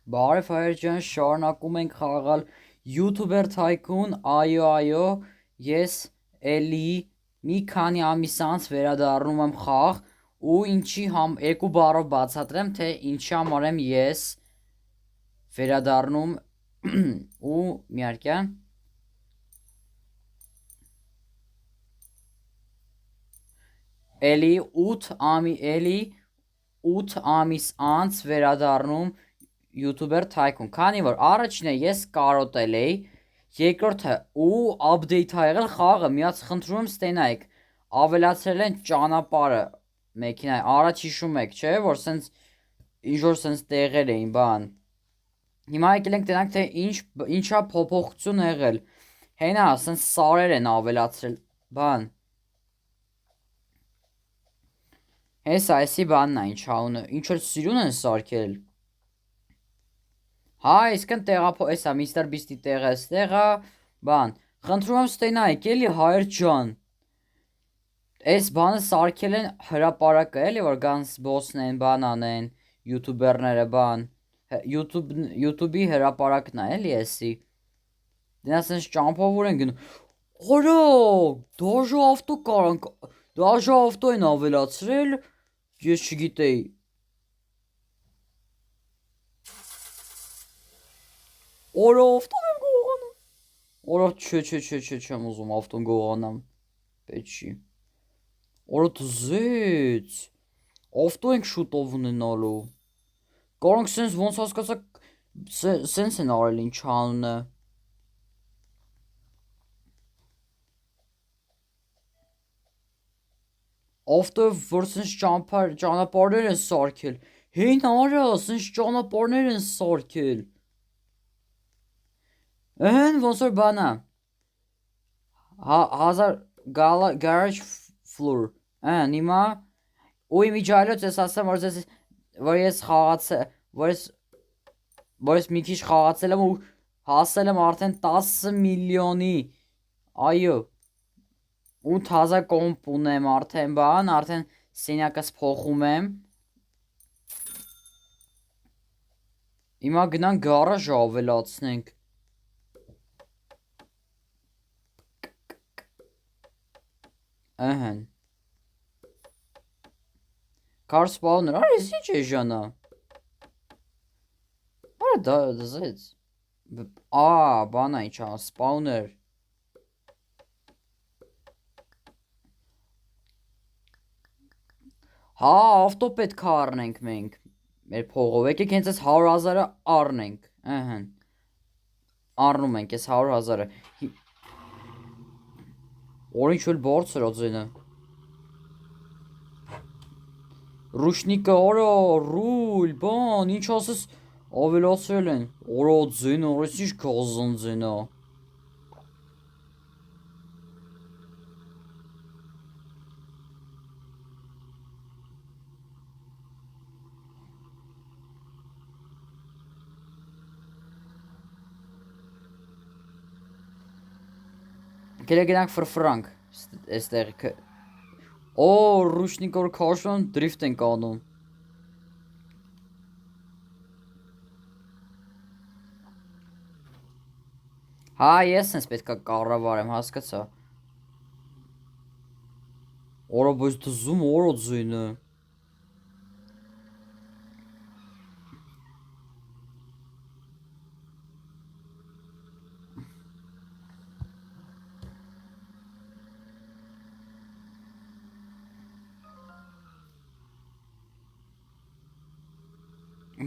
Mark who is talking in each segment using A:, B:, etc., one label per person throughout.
A: Բարև հայեր ջան, շարունակում ենք խաղալ YouTuber Tycoon, այո, ես էլի մի քանի ամիս անց վերադառնում եմ խաղ ու երկու բառով բացատրեմ, թե ինչի համար եմ ես վերադառնում ու միարկյա էլի 8 ամիս անց վերադառնում YouTuber Tycoon, քանի որ առաջինը ես կարոտել էի, երկրորդը ու update ա եղել խաղը, միած խնդրում եմ ստենայիք, ավելացրել են ճանապարհը մեքենայի, առաջ հիշում եք, չէ, որ սենց ինչ-որ սենց տեղեր էին, բան։ Հիմա եկել ենք տենանք, թե ինչա փոփոխություն եղել, հենա, սենց սարեր են ավելացրել, բան։ Հեսա, այսի բանն է, ինչ որ սիրուն են սարքել։ Հա, իսկն էսա Մr. Beast-ի տեղը էստեղ ա, բան, խնդրում եմ ստենայիք, էլի հայր ջան։ Այս բանը սարքել են հրապարակը, էլի որ գանց բոսն են, բան անեն, յութուբերները, բան, յութուբի հրապարակն է, էլի էսի։ Դենա սենց ճամփավոր են գնում։ Օրա, դաժե ավտո են ավելացրել, ես չգիտեի։ Օրա ավտոն եմ գողանում։ Օրա չէ, չեմ ուզում ավտոն գողանամ։ Պետք չի։ Օրա դզեց։ Ավտո ենք շուտով ունենալու։ Կարանք սենց ոնց հասկացա սենց են արել ինչ անունը։ Ավտոյը որ սենց ճանապարհներ են սարքել։ Հեն արա, սենց ճանապարհներ են սարքել։ Էն ոնց որ բանա։ Garage floor։ Հիմա ու իմիջայլոց ես ասեմ, որ ես խաղացել, որ ես մի քիչ խաղացել եմ ու հասել եմ արդեն 10 միլիոնի, այո, 8000 կոմպ ունեմ արդեն բան, արդեն սենյակս փոխում եմ։ Հիմա գնանք գարաժ ավելացնենք։ Ըհն։ Car spawner, արա ես ինչ է ժանա։ Արա դա դզեց։ Բանա ինչ ա, spawner։ Հա, ավտո պետք է առնենք մենք մեր փողով, եկեք հենց այս 100,000-ը առնենք, ըհն, առնում ենք այս 100,000-ը, որ ինչ-որ բարձր ա ձենը, ռուշնիկը արա, ռույլ, բան, ինչ ասես ավելացրել են, արա ձենը, այս ինչ գազան ձենը, գնանք ֆրֆրանք, էստեղ, ռուշնիկը որ քաշում դրիֆտ ենք անում, հա, ես սենց պետք է կառավարեմ, հասկացա, արա, բայց դզում արա ձենը,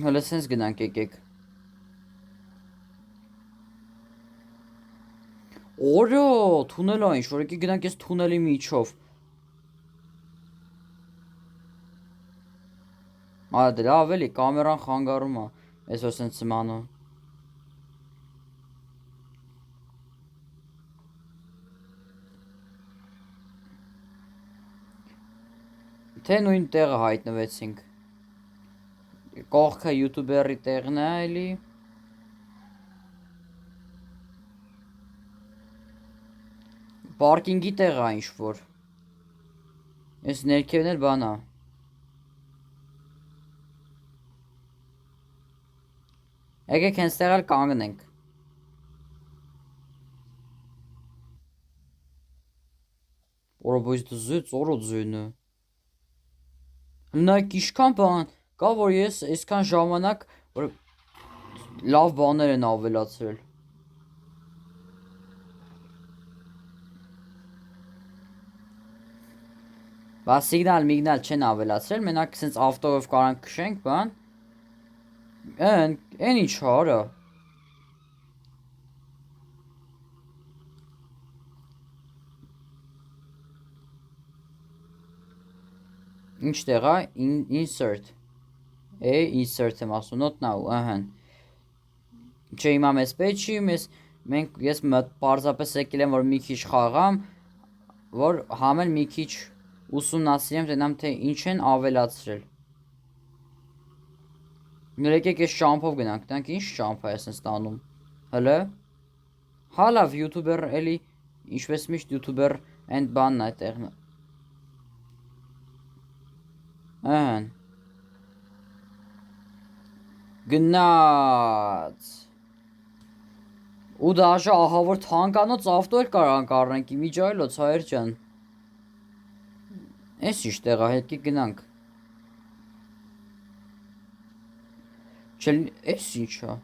A: հələ սենց գնանք եկեք, արա, թունել ա ինչ-որ, եկեք գնանք ես թունելի միջով, դե լավ էլի, կամերան խանգարում ա, ես որ սենց եմ անում, թե նույն տեղը հայտնվեցինք, կողքը յութուբերի տեղն է էլի, պարկինգի տեղ ա ինչ-որ, ես ներքևն էլ բան ա, Եկեք հենց տեղ էլ կանգնենք։ Որը բայց դզեց օրոձույնը։ Հնայք իշքան բան, կա որ ես այսքան ժամանակ որ լավ բաներ են ավելացրել։ Բա սիգնալ չեն ավելացրել, մենակ սենց ավտոյով կարանք քշենք, բան։ Են ինչ արա։ Ինչ տեղ է, insert։ Insert եմ ասում, not now, ահան։ Չէ, հիմա մեզ պետք չի, ես պարզապես եկել եմ, որ մի քիչ խաղամ, որ համել մի քիչ ուսումնասիրեմ, տենամ, թե ինչ են ավելացրել։ Եկեք ես ճամփով գնանք, տանք ինչ ճամփ է սենց տանում։ Հələ։ Հա լավ, յութուբեր էլի, ինչպես միշտ յութուբեր and բանն է տեղն։ Ահան։ Գնաց։ Ու դաժե ահա որ թանկանոց ավտո էլ կարանք առնենք, իմիջայլոց հայր ջան։ Էս ինչ տեղ է, հետքի գնանք։ Չել, էս ինչ է։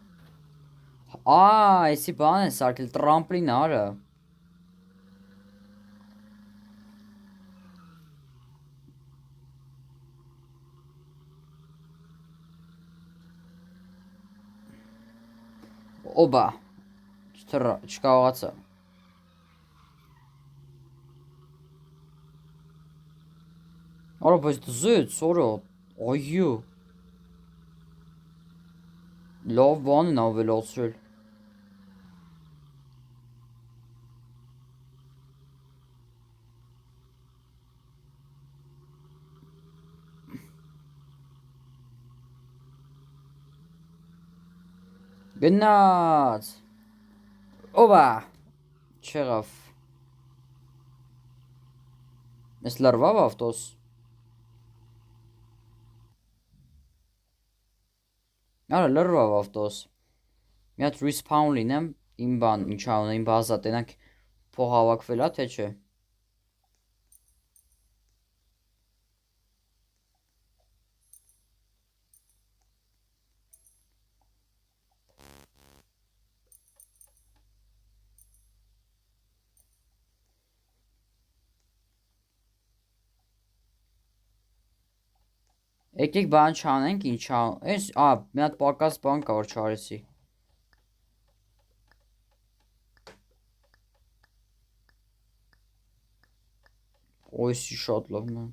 A: Էսի բան է սարքել, տրամպլին արը։ Օբա, չկարողացա։ Արա, բայց դզեց, օրը, այո։ Լավ բան են ավելացրել։ Գնաց։ Օբա, չեղավ։ Ես լրվավ ավտոս։ Արա լրվավ ավտոս։ Մի հատ respawn լինեմ, իմ բան, ինչ անունը, իմ բազա, տենանք փող հավաքվել է, թե չէ։ Եկեք բան չանենք, ինչ այս, մի հատ պակաս բան կա որ չարեցի։ Ոյսի շատ լավն է։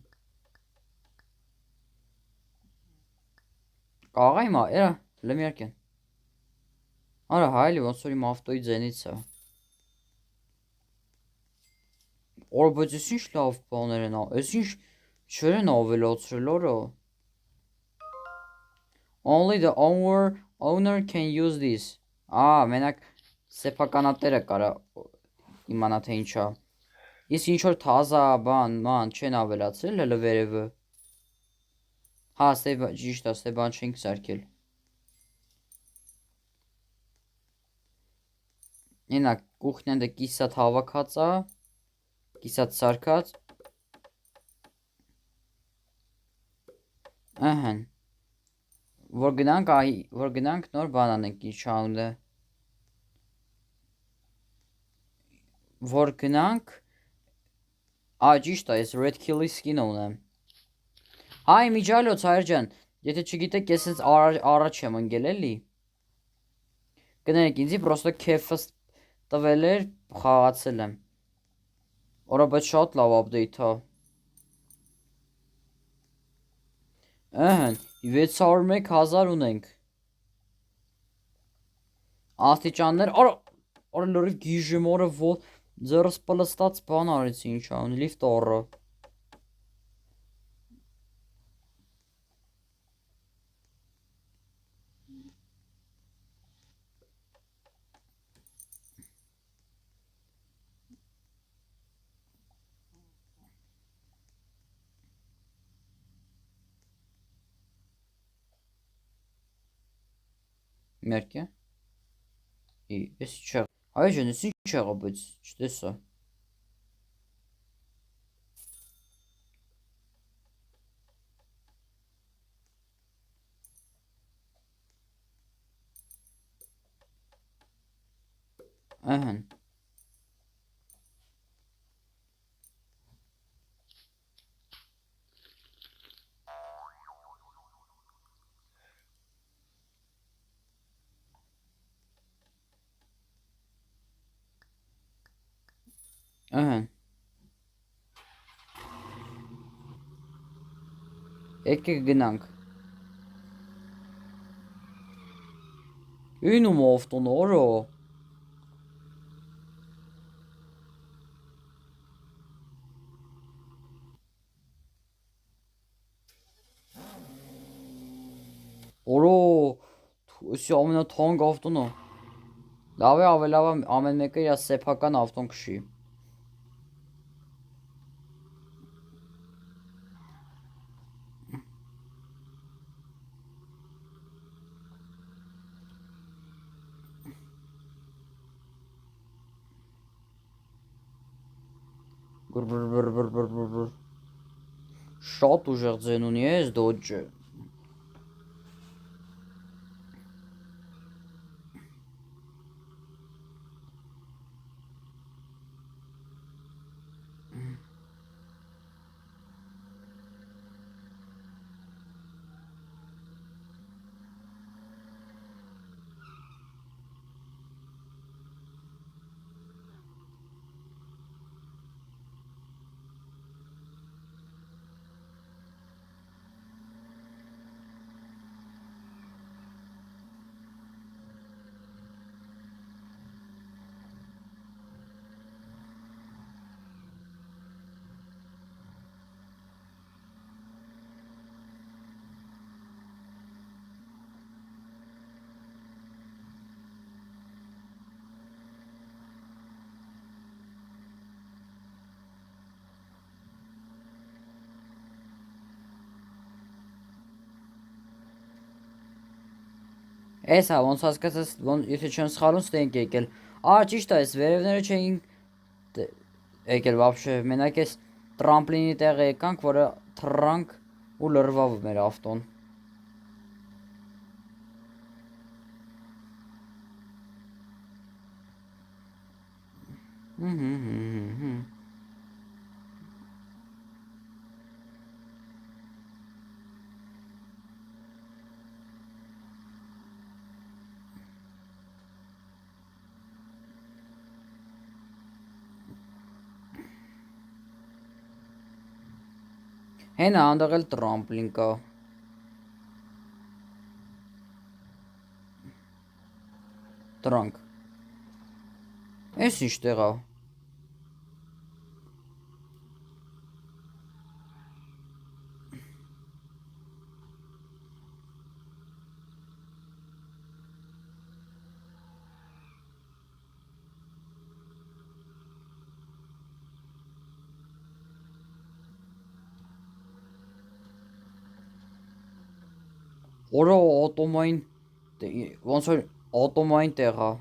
A: Կաղա հիմա, էրա, լմյարկեն։ Արա հայլի ոնց որ իմ ավտոյի ձենից է։ Օր բայց ես ինչ լավ բաներ են, ես ինչ չեր են ավելացրել, օրա։ Only the owner can use this։ Մենակ սեփականատերը կարա իմանա թե ինչա։ Ես ինչ որ թազա բան չեն ավելացրել հələ վերևը։ Հա, ճիշտ է, ստե բան չենք սարքել։ Ենա կուխնյան դե կիսատ հավաքած է, կիսատ սարքած։ Ահան։ Որ գնանք նոր բան անենք ինչ անունը։ Որ գնանք, ճիշտ է, ես Red Kill-ի skin ունեմ։ Հայ միջալոց հայր ջան, եթե չգիտեք ես հենց առաջ եմ ընկել էլի։ Գներեք ինձի պրոստը քեֆս տվել էր, խաղացել եմ։ Օրա բայց շատ լավ update է։ Ահան, 601,000 ունենք։ Աստիճաններ, օրա լրիվ գիժեմ, օրա ձերս պլստած բան արեցի ինչ ան, լիֆտ օռը։ Իհարկե։ Էս չէ։ Այժմ էս ինչ եղավ, բայց չտեսա։ Ահա։ Ահա։ Եկեք գնանք։ Ինում ավտոն օրո։ Օրո, էսի ամենաթանկ ավտոն է։ Լավ է, ավելավա ամեն մեկը իր սեփական ավտոն քշի։ Բր։ Շատ ուժեղ ձեն ունի էս դոջը։ Էս հա, ոնց հասկացած, եթե չեմ սխալվում, ստե ենք եկել։ Ճիշտ է, այս վերևները չէինք եկել вообще, մենակ էս տրամպլինի տեղը եկանք, որը թռանք ու լրվավ մեր ավտոն։ Հենա, անդեղ էլ տրամպլին կա։ Դրանք։ Էս ինչ տեղ է։ Օրո օտոմային ոնց որ օտոմային տեղ է։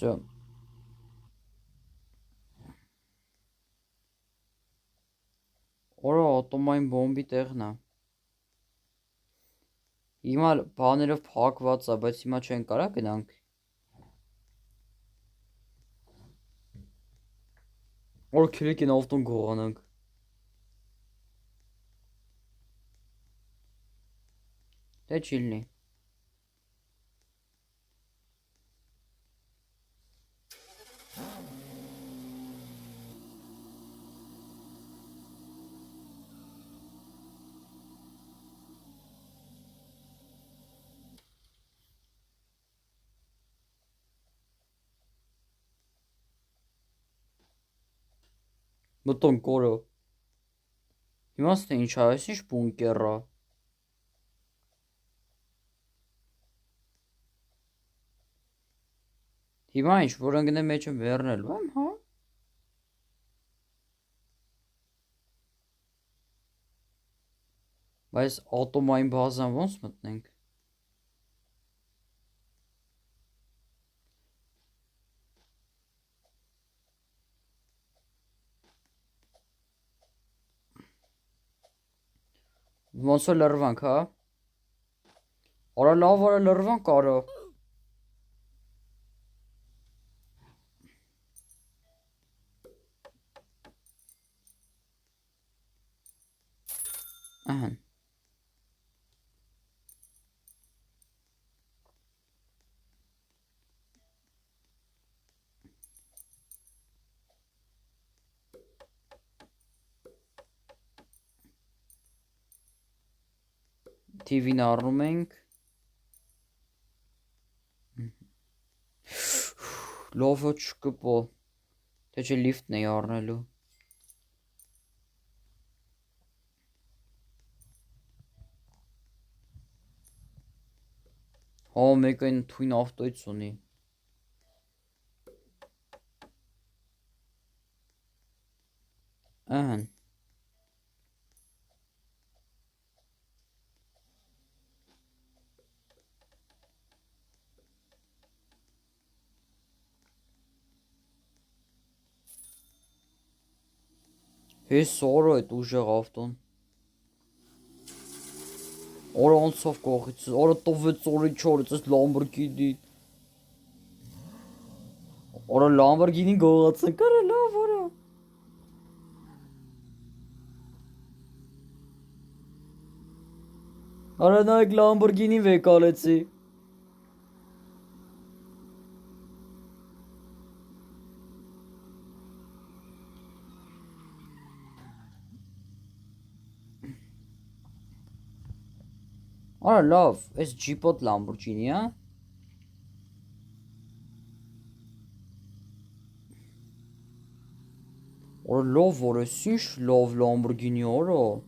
A: Всё։ Օրո օտոմային բոմբի տեղն է։ Հիմա բաներով փակված է, բայց հիմա չեն կարա գնանք։ Օր քրեկին ավտոն գողանանք։ Դե չի լինի։ Մտոնք կորը։ Իմաստ է ինչ ա, այս ինչ բունկեր ա։ Հիմա ինչ, որ ընկնե մեջը վերնելու եմ, հա։ Բայց ատոմային բազան ոնց մտնենք։ Ոնց որ լրվանք, հա։ Արա լավ, արա լրվանք արա։ Ահա։ TV-ն առնում ենք։ Լավ ոչ կպո։ Թե չէ լիֆտն էի առնելու։ Հա, մեկը այն թույն ավտոից ունի։ Ահա։ Հես սորը այդ ուժեղ ավտոն։ Արա անցավ կողից, արա տվեց օրի 4-ից այս Լամբորգինի։ Արա Լամբորգինին գողացանք, արա լավ, արա։ Արա նայեք Լամբորգինին վեկալեցի։ Արա լավ, այս ջիպոտ Լամբորգինի է։ Արա լավ, արա ինչ լավ Լամբորգինի արա։ Արա։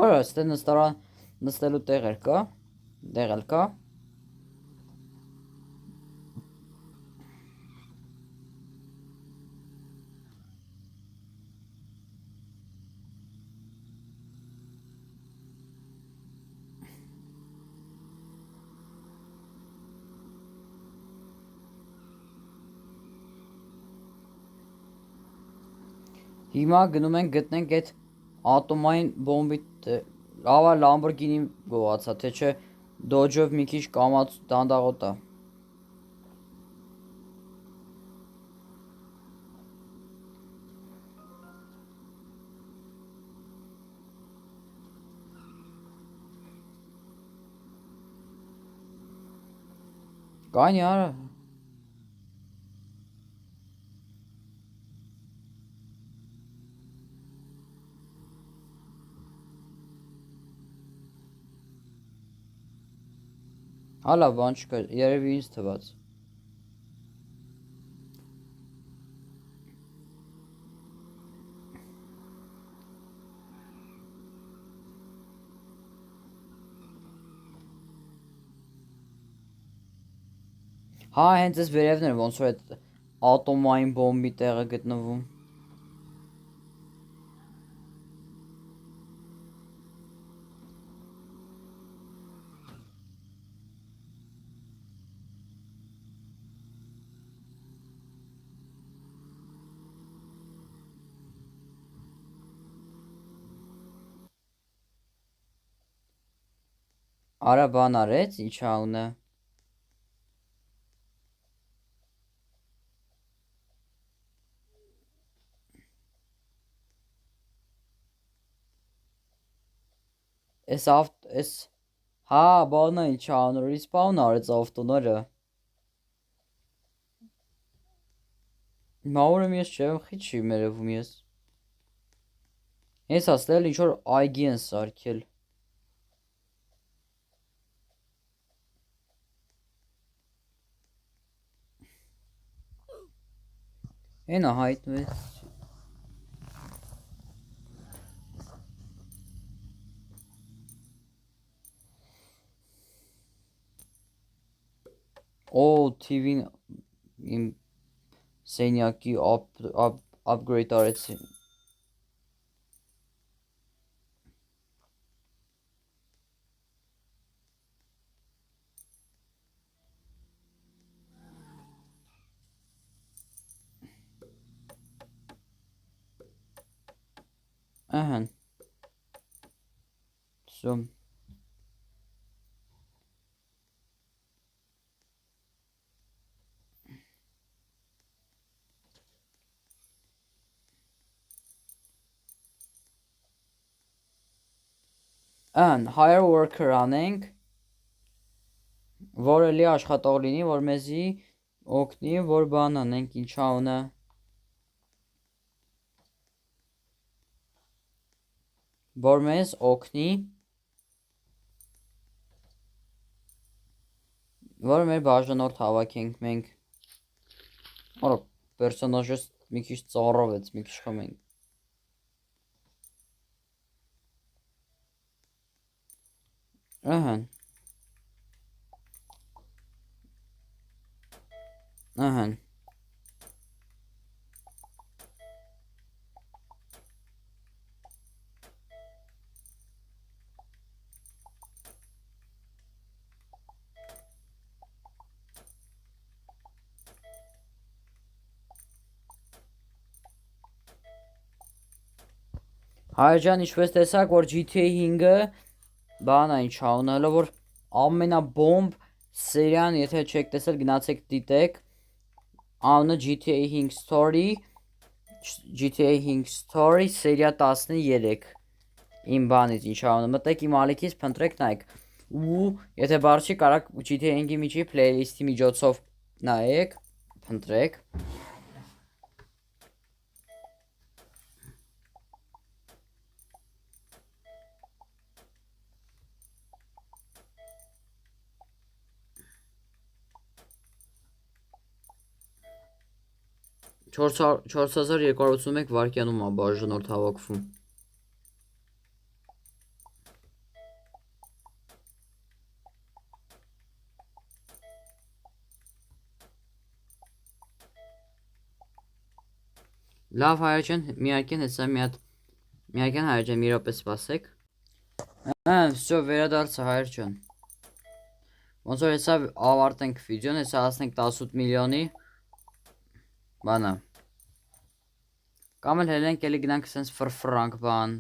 A: Արա, ստե նստարան նստելու տեղեր կա։ Տեղ էլ կա։ Հիմա գնում ենք գտնենք այդ ատոմային բոմբի լավա Լամբորգինին գողացա, թե չէ դոջով մի քիչ կամած դանդաղոտ է։ Կանի արա։ Հալա բան չկա, երևի ինձ թված։ Հա, հենց այս վերևն էր, ոնց որ այդ ատոմային բոմբի տեղը գտնվում։ Արա բան արեց, ինչ անունը։ Էս հա, բանա ինչ անունը, respawn արեց ավտոները։ Մաուրը ես չեմ խիչ չի մերևում ես։ Ես ասել ինչ որ այգի են սարքել։ Էնա հայտնվեց։ Օ, TV-ն իմ սենյակի upgrade արեցի։ Ահան։ Всё։ Ան hire worker անենք, որ էլի աշխատող լինի, որ մեզի օգնի, որ բան անենք, ինչ անունը։ Որ մեզ օգնի, որ մեր բաժանորդ հավաքենք մենք։ Օր պերսոնաժս մի քիչ ծառավեց, մի քիչ խմենք։ Ահան։ Ահան։ Հայրջան, ինչպես տեսակ, որ GTA 5-ը բան է ինչ անունը, հələ որ ամենաբոմբ սերիան, եթե չեք տեսել, գնացեք դիտեք, անունը GTA 5 Story, GTA 5 Story սերիա 13 իմ բանից ինչ անունը, մտեք իմ ալիքից, փնտրեք, նայեք, ու եթե բառ չի կարաք GTA 5-ի միջի playlist-ի միջոցով նայեք, փնտրեք։ 4281 վայրկյանում է բաժանորդ հավաքվում։ Լավ հայրջան, միարկեն հեսա միարկեն հայրջան, մի րոպե սպասեք։ Всё, վերադարձա հայրջան։ Ոնց որ հեսա ավարտենք վիդեոն, հեսա հասնենք 18 միլիոնի բանա։ Կամ էլ հելենք էլի գնանք սենց ֆրանկ բան։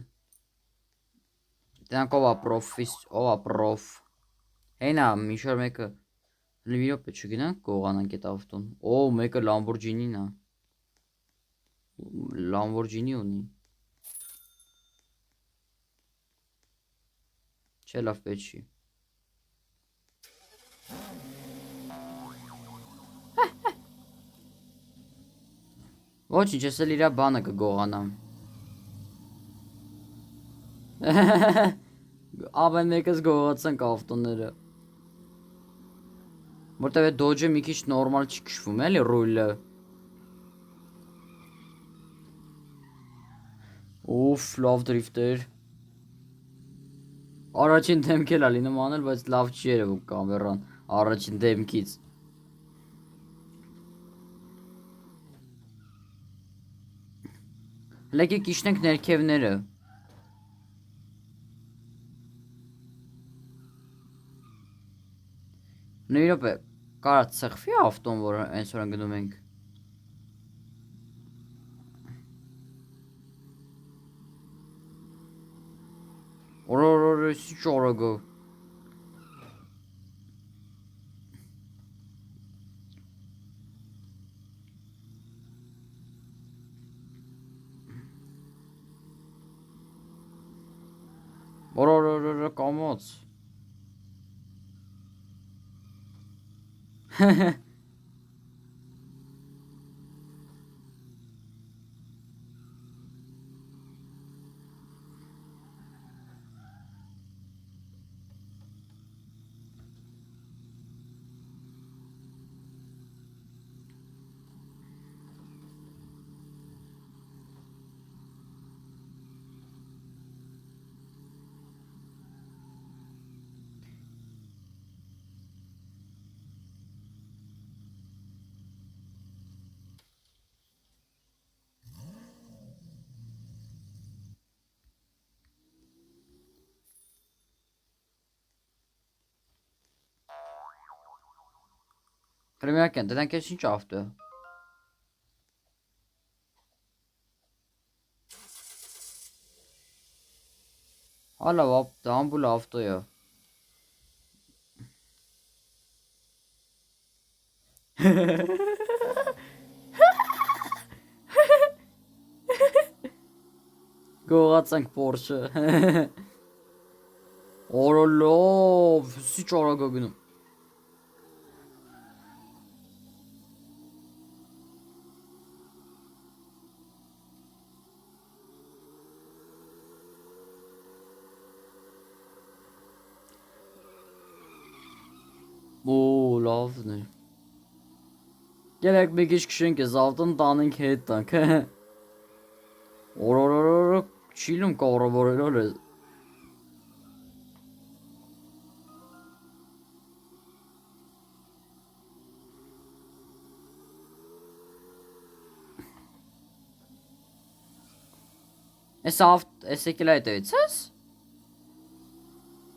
A: Դրանք ով ա պրոֆ։ Հենա, ինչ-որ մեկը։ Մի րոպե չգնանք գողանանք այդ ավտոն։ Օ, մեկը Lamborghini-ն է։ Lamborghini ունի։ Չէ, լավ պետք չի։ Ոչինչ, ես էլ իրա բանը կգողանամ։ Ամեն մեկս գողացանք ավտոները։ Որտեւ այդ Dodge-ը մի քիչ նորմալ չի քշվում, էլի ռուլը։ Ուֆ, լավ դրիֆտեր։ Առաջին դեմք էլ ալի նման էլ, բայց լավ չի երևում կամերան առաջին դեմքից։ Լեկի կիշնենք ներքևները։ Մի րոպե, կարա ծխվի ավտոն, որ այնց որ գնում ենք։ Օրորորեսի ճորագը։ Արա կամոց։ Կրեմյակյան, դրանք ես ինչ ավտո։ Հալա, ամբուլ ավտոյա։ Գողացանք Porsche։ Օրոլով, սի ճարագա գնում։ Օ, լավն է։ Գերեք մի քիչ քշենք էս ավտոն տանենք հետ տանք։ Օրորորորո չիլում կառավարել է։ Էս եկել է հետևից ես։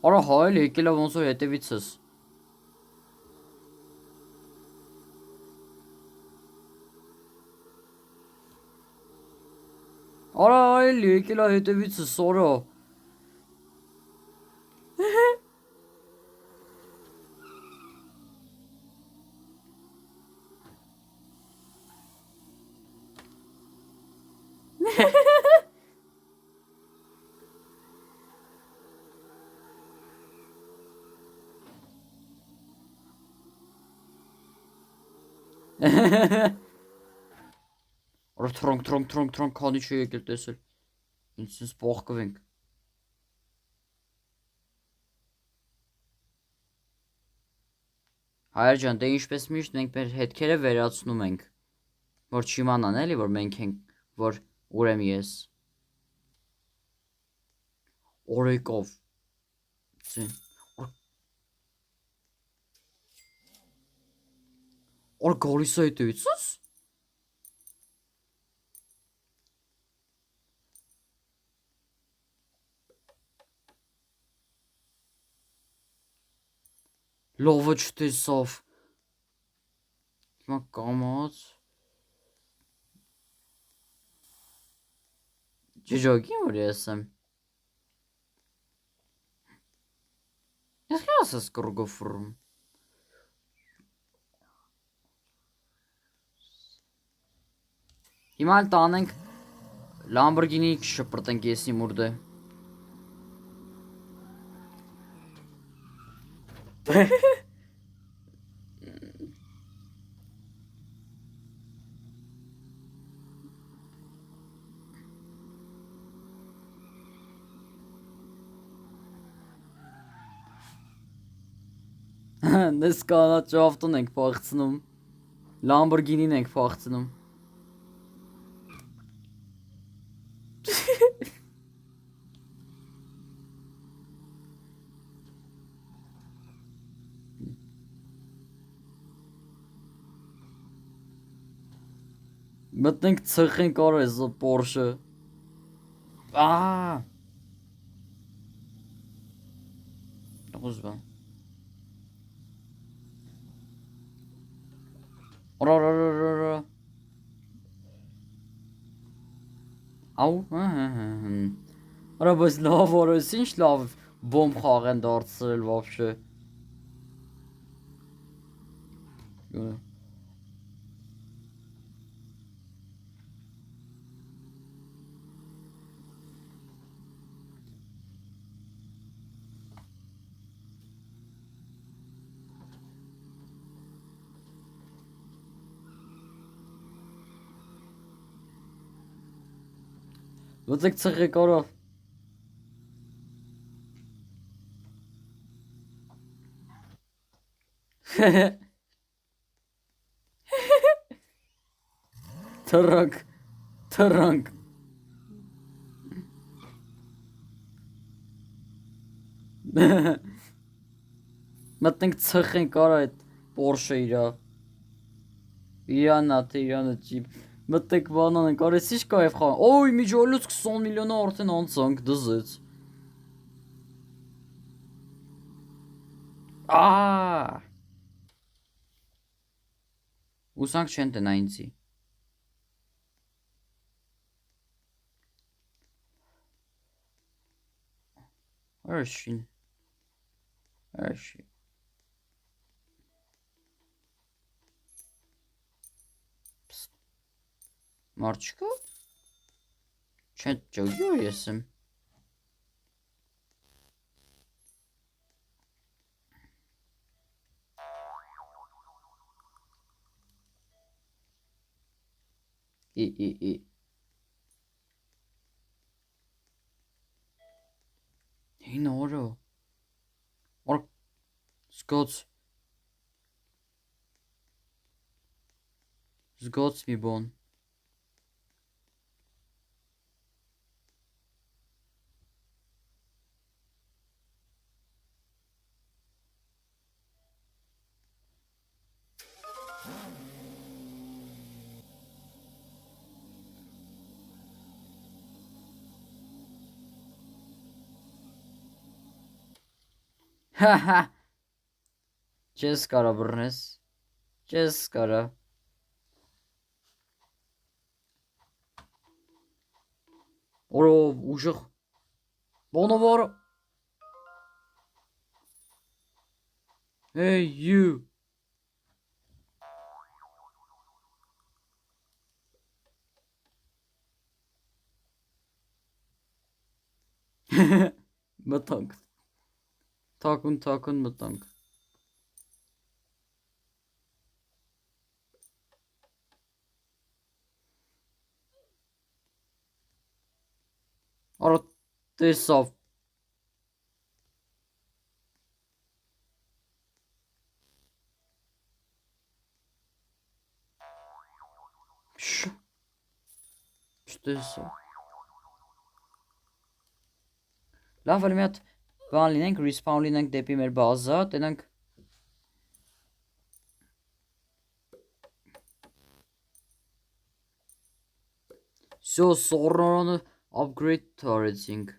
A: Արա հայել եկել է ոնց որ հետևից ես։ Արա այլ եկել է հետևից ես, սորա։ Արա թրոնք քանի չի եկել տեսել։ Ինձ պողկվենք։ Հայր ջան, դե ինչպես միշտ մենք մեր հետքերը վերացնում ենք, որ չիմանան էլի, որ մենք ենք, որ ուր եմ ես։ Օրեկով։ Օր գալիս է հետևից ես։ Լովը չտեսավ։ Հիմա կամաց։ Ջիջոգի որ ես եմ։ Ես կասես կրգոֆրում։ Հիմա տանենք Lamborghini շպրտենք եսի մուրդը։ Նես կանաչ ավտոն ենք փախցնում։ Lamborghini-ն ենք փախցնում։ Մտնենք ծխենք արա այս Porsche։ Ահա։ Ուզբան։ Օրորորորորո։ Au, Արա բայց լավ օրես ինչ լավ բոմբ խաղ են դարձրել вообще։ Մտեք ծխի կարով։ Թռանք, թռանք։ Մտնենք ծխենք կարա այդ Porsche իրա։ Իրանա թե Իրանը չի։ Մտեք բանան ենք արես ի՞նչ կա եւ խաղ։ Օй միջոլուց 20 միլիոնը արդեն անցանք դզեց։ Ահա։ Ուսանք չեն տնա ինձի։ Արշին։ Արշի։ Մարչկա։ Չեն ճոգյո ես եմ։ Ի։ Հին օրը։ Օր զգոց մի բոն։ Հահա։ Չես կարա բռնես։ Չես կարա։ Օրով ուժեղ։ Բոնովար։ Hey you. Մտանք։ Թակուն մտանք։ Արա տեսավ։ Չտեսա։ Լավ էլ մի հատ բան լինենք, respawn լինենք դեպի մեր բազա, տենանք Всё, սորանը upgrade տարեցինք։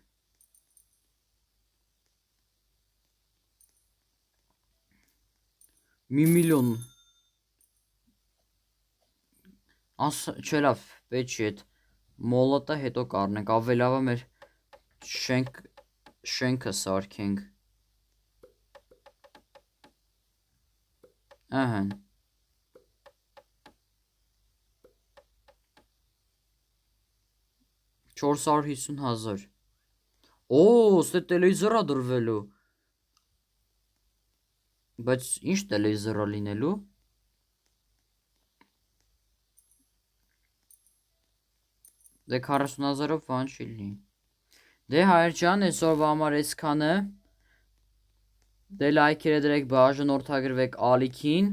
A: Մի միլիոն։ Չէ լավ, պետք չի այդ մոլոտը հետո կառնենք, ավելի լավ է մեր շենքը սարքենք։ Ահա։ $450,000։ Օ, ստե տելևիզորա դրվելու։ Բայց ինչ տելևիզորա լինելու։ Դե 40,000-ով բան չի լինի։ Դե հայր ջան, այսօրվա համար այսքանը։ Դե լայքերը դրեք, բաժանորդագրվեք ալիքին։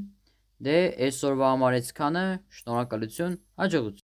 A: Դե այսօրվա համար այսքանը, շնորհակալություն, հաջողություն։